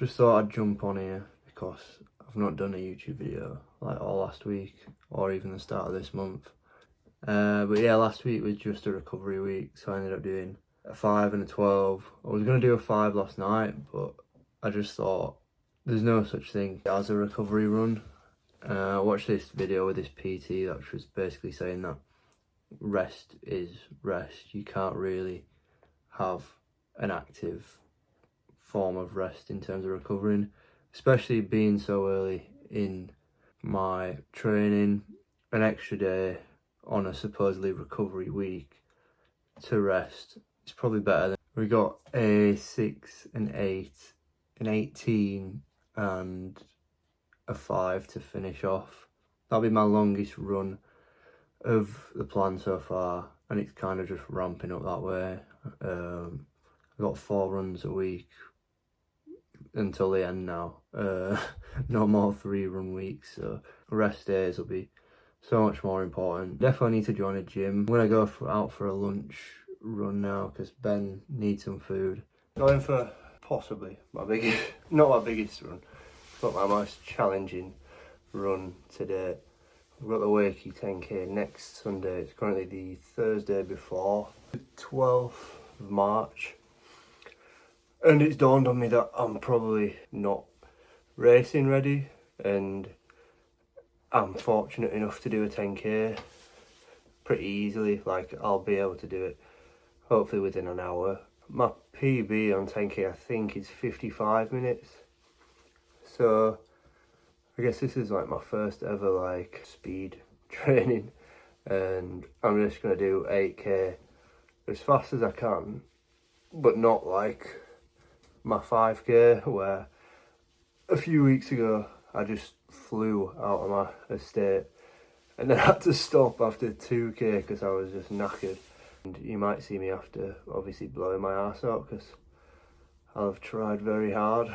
Just thought I'd jump on here because I've not done a YouTube video like all last week or even the start of this month. But yeah, last week was just a recovery week, so I ended up doing a 5 and a 12. I was going to do a 5 last night, but I just thought there's no such thing as a recovery run. I watched this video with this PT that was basically saying that rest is rest. You can't really have an active form of rest in terms of recovering, especially being so early in my training. An extra day on a supposedly recovery week to rest is probably better. We got a 6, an 8, an 18 and a 5 to finish off. That'll be my longest run of the plan so far, and it's kind of just ramping up that way. I've got 4 runs a week until the end now. No more 3-run weeks, so rest days will be so much more important. Definitely need to join a gym. I'm gonna go out for a lunch run now because Ben needs some food. Going for possibly my biggest, not my biggest run, but my most challenging run today. We've got the Wakey 10k next Sunday. It's currently the Thursday before the 12th of March. And it's dawned on me that I'm probably not racing ready, and I'm fortunate enough to do a 10k pretty easily. Like, I'll be able to do it hopefully within an hour. My PB on 10k I think is 55 minutes. So I guess this is like my first ever like speed training, and I'm just gonna do 8k as fast as I can, but not like my 5k where a few weeks ago I just flew out of my estate and then had to stop after 2k because I was just knackered. And you might see me after obviously blowing my arse out because I've tried very hard.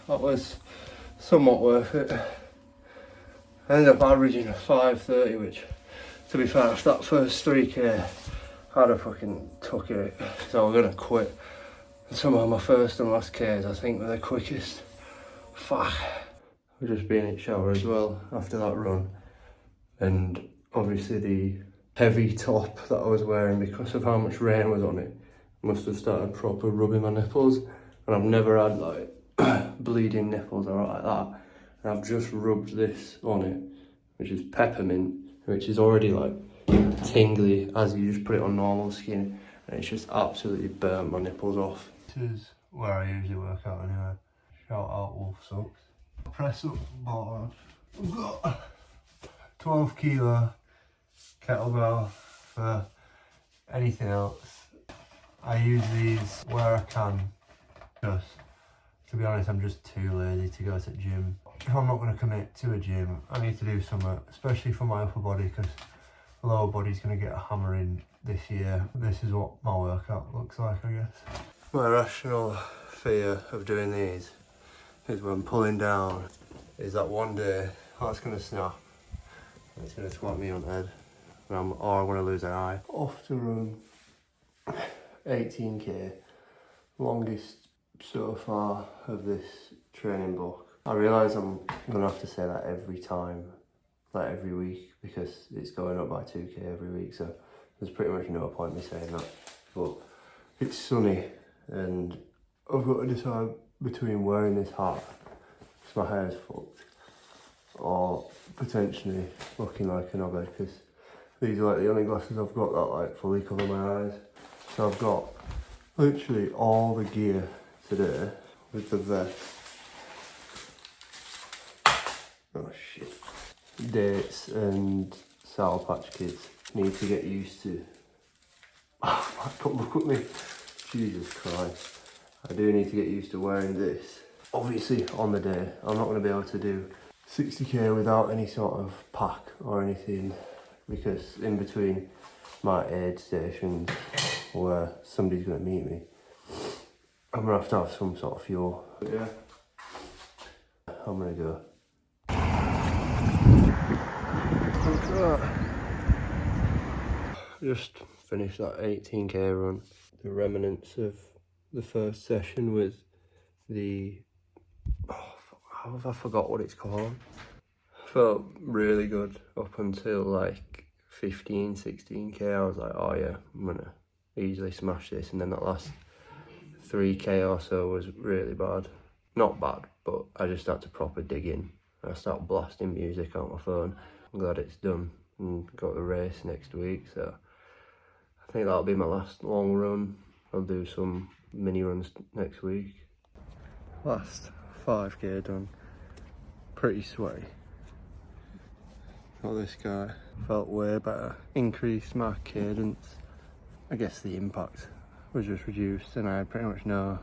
That was somewhat worth it. I ended up averaging a 5:30, which, to be fair, after that first 3k, I'd have fucking took it. So I'm gonna quit. And somehow my first and last Ks, I think, were the quickest. Fuck. I've just been in the shower as well after that run. And obviously the heavy top that I was wearing, because of how much rain was on it, must have started proper rubbing my nipples. And I've never had like bleeding nipples or like that. And I've just rubbed this on it, which is peppermint, which is already like tingly as you just put it on normal skin, and it's just absolutely burnt my nipples off. This is where I usually work out anyway. Shout out Wolf Socks. Press up bar. I've got 12 kilo kettlebell for anything else. I use these where I can, because to be honest I'm just too lazy to go to the gym. If I'm not going to commit to a gym, I need to do something, especially for my upper body, because the lower body's going to get a hammering this year. This is what my workout looks like, I guess. My rational fear of doing these is when pulling down is that one day that's going to snap and it's going to twat me on the head, or I'm going to lose an eye. Off to run 18k, longest so far of this training book. I realise I'm going to have to say that every time, like every week, because it's going up by 2k every week, so there's pretty much no point me saying that. But it's sunny and I've got to decide between wearing this hat, because my hair's fucked, or potentially looking like an knobhead, because these are like the only glasses I've got that like fully cover my eyes. So I've got literally all the gear today with the vest. Oh shit. Dates and Sour Patch Kids. Need to get used to. Oh my god, look at me. Jesus Christ. I do need to get used to wearing this. Obviously on the day, I'm not going to be able to do 60k without any sort of pack or anything, because in between my aid stations where somebody's going to meet me, I'm going to have some sort of fuel. But yeah, I'm gonna go. Just finished that 18k run. The remnants of the first session with the, how have I forgot what it's called? Felt really good up until like 15, 16k. I was like, oh yeah, I'm gonna easily smash this. And then that last 3k or so was really bad. Not bad, but I just had to proper dig in. I started blasting music on my phone. I'm glad it's done and got the race next week, so I think that'll be my last long run. I'll do some mini runs next week. Last 5k done. Pretty sweaty. Got this guy. Felt way better. Increased my cadence. I guess the impact was just reduced and I had pretty much no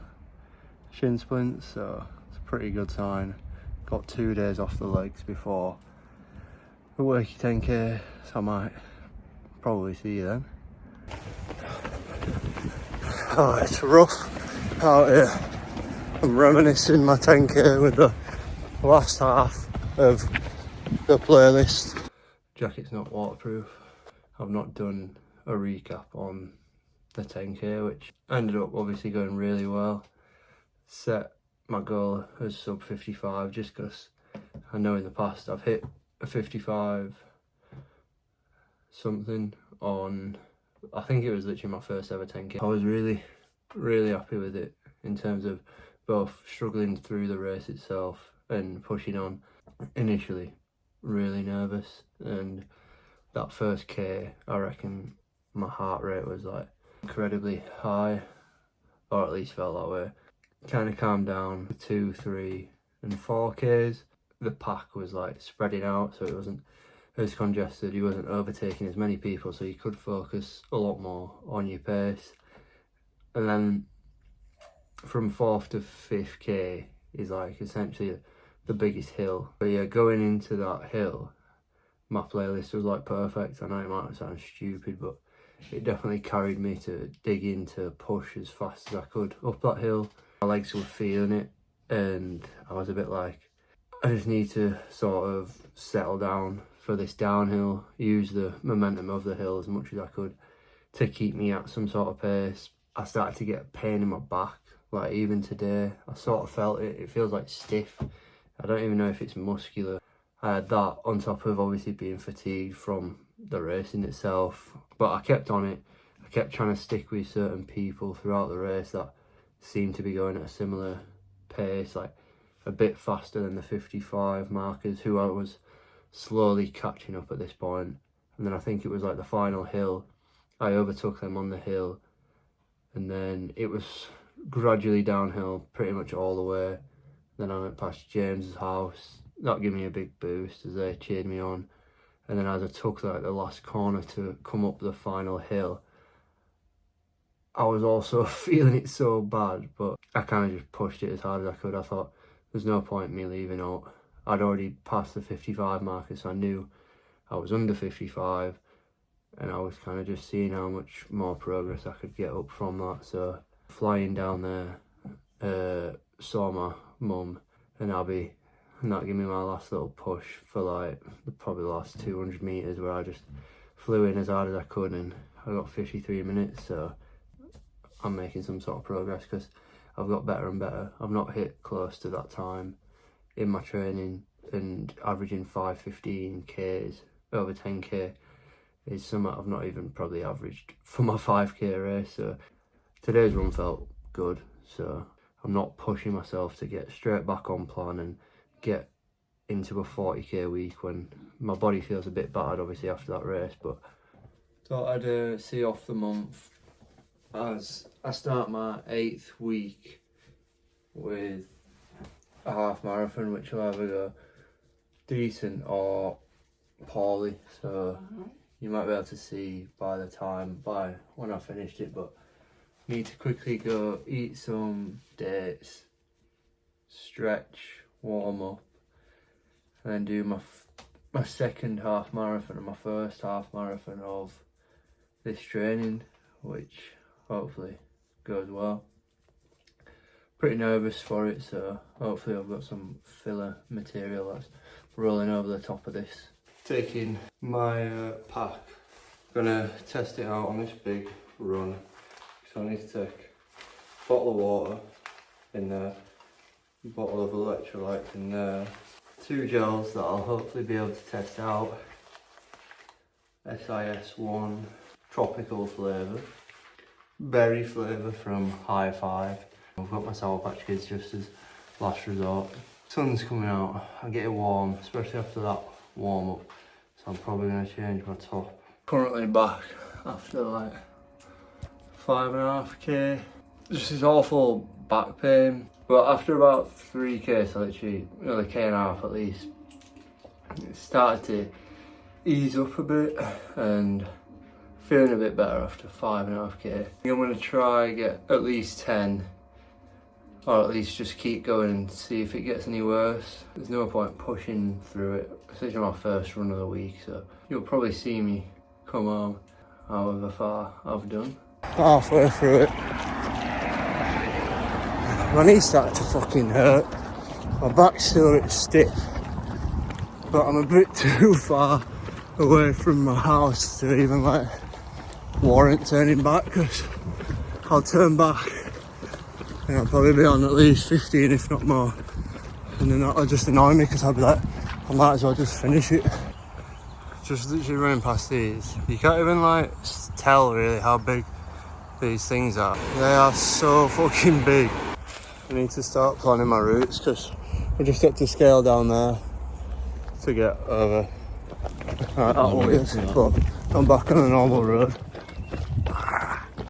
shin splints, so it's a pretty good sign. Got 2 days off the legs before the Wakey 10k, so I might probably see you then. Oh, it's rough out here. I'm reminiscing my 10k with the last half of the playlist. Jacket's not waterproof. I've not done a recap on the 10k, which ended up obviously going really well. Set my goal as sub 55 just because I know in the past I've hit a 55 something on, I think it was literally my first ever 10k. I was really happy with it in terms of both struggling through the race itself and pushing on. Initially really nervous, and that first k I reckon my heart rate was like incredibly high, or at least felt that way. Kind of calmed down 2, 3 and 4k's. The pack was like spreading out, so it wasn't as congested. You wasn't overtaking as many people, so you could focus a lot more on your pace. And then from 4th to 5th is like essentially the biggest hill. But yeah, going into that hill, my playlist was like perfect. I know it might sound stupid, but it definitely carried me to dig in, to push as fast as I could up that hill. My legs were feeling it, and I was a bit like, I just need to sort of settle down for this downhill, use the momentum of the hill as much as I could to keep me at some sort of pace. I started to get pain in my back, like even today, I sort of felt it. It feels like stiff. I don't even know if it's muscular. I had that on top of obviously being fatigued from the racing itself, but I kept on it. I kept trying to stick with certain people throughout the race that seemed to be going at a similar pace, like a bit faster than the 55 markers, who I was slowly catching up at this point. And then I think it was like the final hill, I overtook them on the hill, and then it was gradually downhill pretty much all the way. Then I went past James's house. That gave me a big boost as they cheered me on. And then as I took like the last corner to come up the final hill, I was also feeling it so bad, but I kind of just pushed it as hard as I could. I thought there's no point in me leaving out. I'd already passed the 55 marker, so I knew I was under 55, and I was kind of just seeing how much more progress I could get up from that. So flying down there, saw my mum and Abby, and that gave me my last little push for like probably the last 200 meters, where I just flew in as hard as I could, and I got 53 minutes. So I'm making some sort of progress because I've got better and better. I've not hit close to that time in my training, and averaging 5:15k's over 10k is something I've not even probably averaged for my 5k race. So today's run felt good, so I'm not pushing myself to get straight back on plan and get into a 40k week when my body feels a bit bad obviously after that race. But thought I'd see off the month as I start my 8th week with a half marathon, which will either go decent or poorly. So you might be able to see by when I finished it, but need to quickly go eat some dates, stretch, warm up, and then do my second half marathon and my first half marathon of this training, which hopefully goes well. Pretty nervous for it, so hopefully I've got some filler material that's rolling over the top of this. Taking my pack, gonna test it out on this big run. So I need to take a bottle of water in there, a bottle of electrolytes in there, 2 gels that I'll hopefully be able to test out. SIS1 tropical flavour, berry flavour from High Five. I've got my Sour Patch Kids just as last resort. Sun's coming out, I'm getting warm, especially after that warm up, so I'm probably going to change my top. Currently back after like 5.5k, just this awful back pain, but after about 3k, so literally another k and a half at least, it started to ease up a bit and feeling a bit better after 5.5k. I'm going to try get at least 10, or at least just keep going and see if it gets any worse. There's no point pushing through it. It's actually my first run of the week, so you'll probably see me come home however far I've done. Halfway through it, my knees started to fucking hurt. My back's still a bit stiff, but I'm a bit too far away from my house to even like warrant turning back, because I'll turn back and I'll probably be on at least 15 if not more, and then that'll just annoy me because I'll be like, I might as well just finish it. Just literally running past these, you can't even like tell really how big these things are. They are so fucking big. I need to start planning my routes because I just had to scale down there to get over. Right, that one is, but I'm back on a normal road.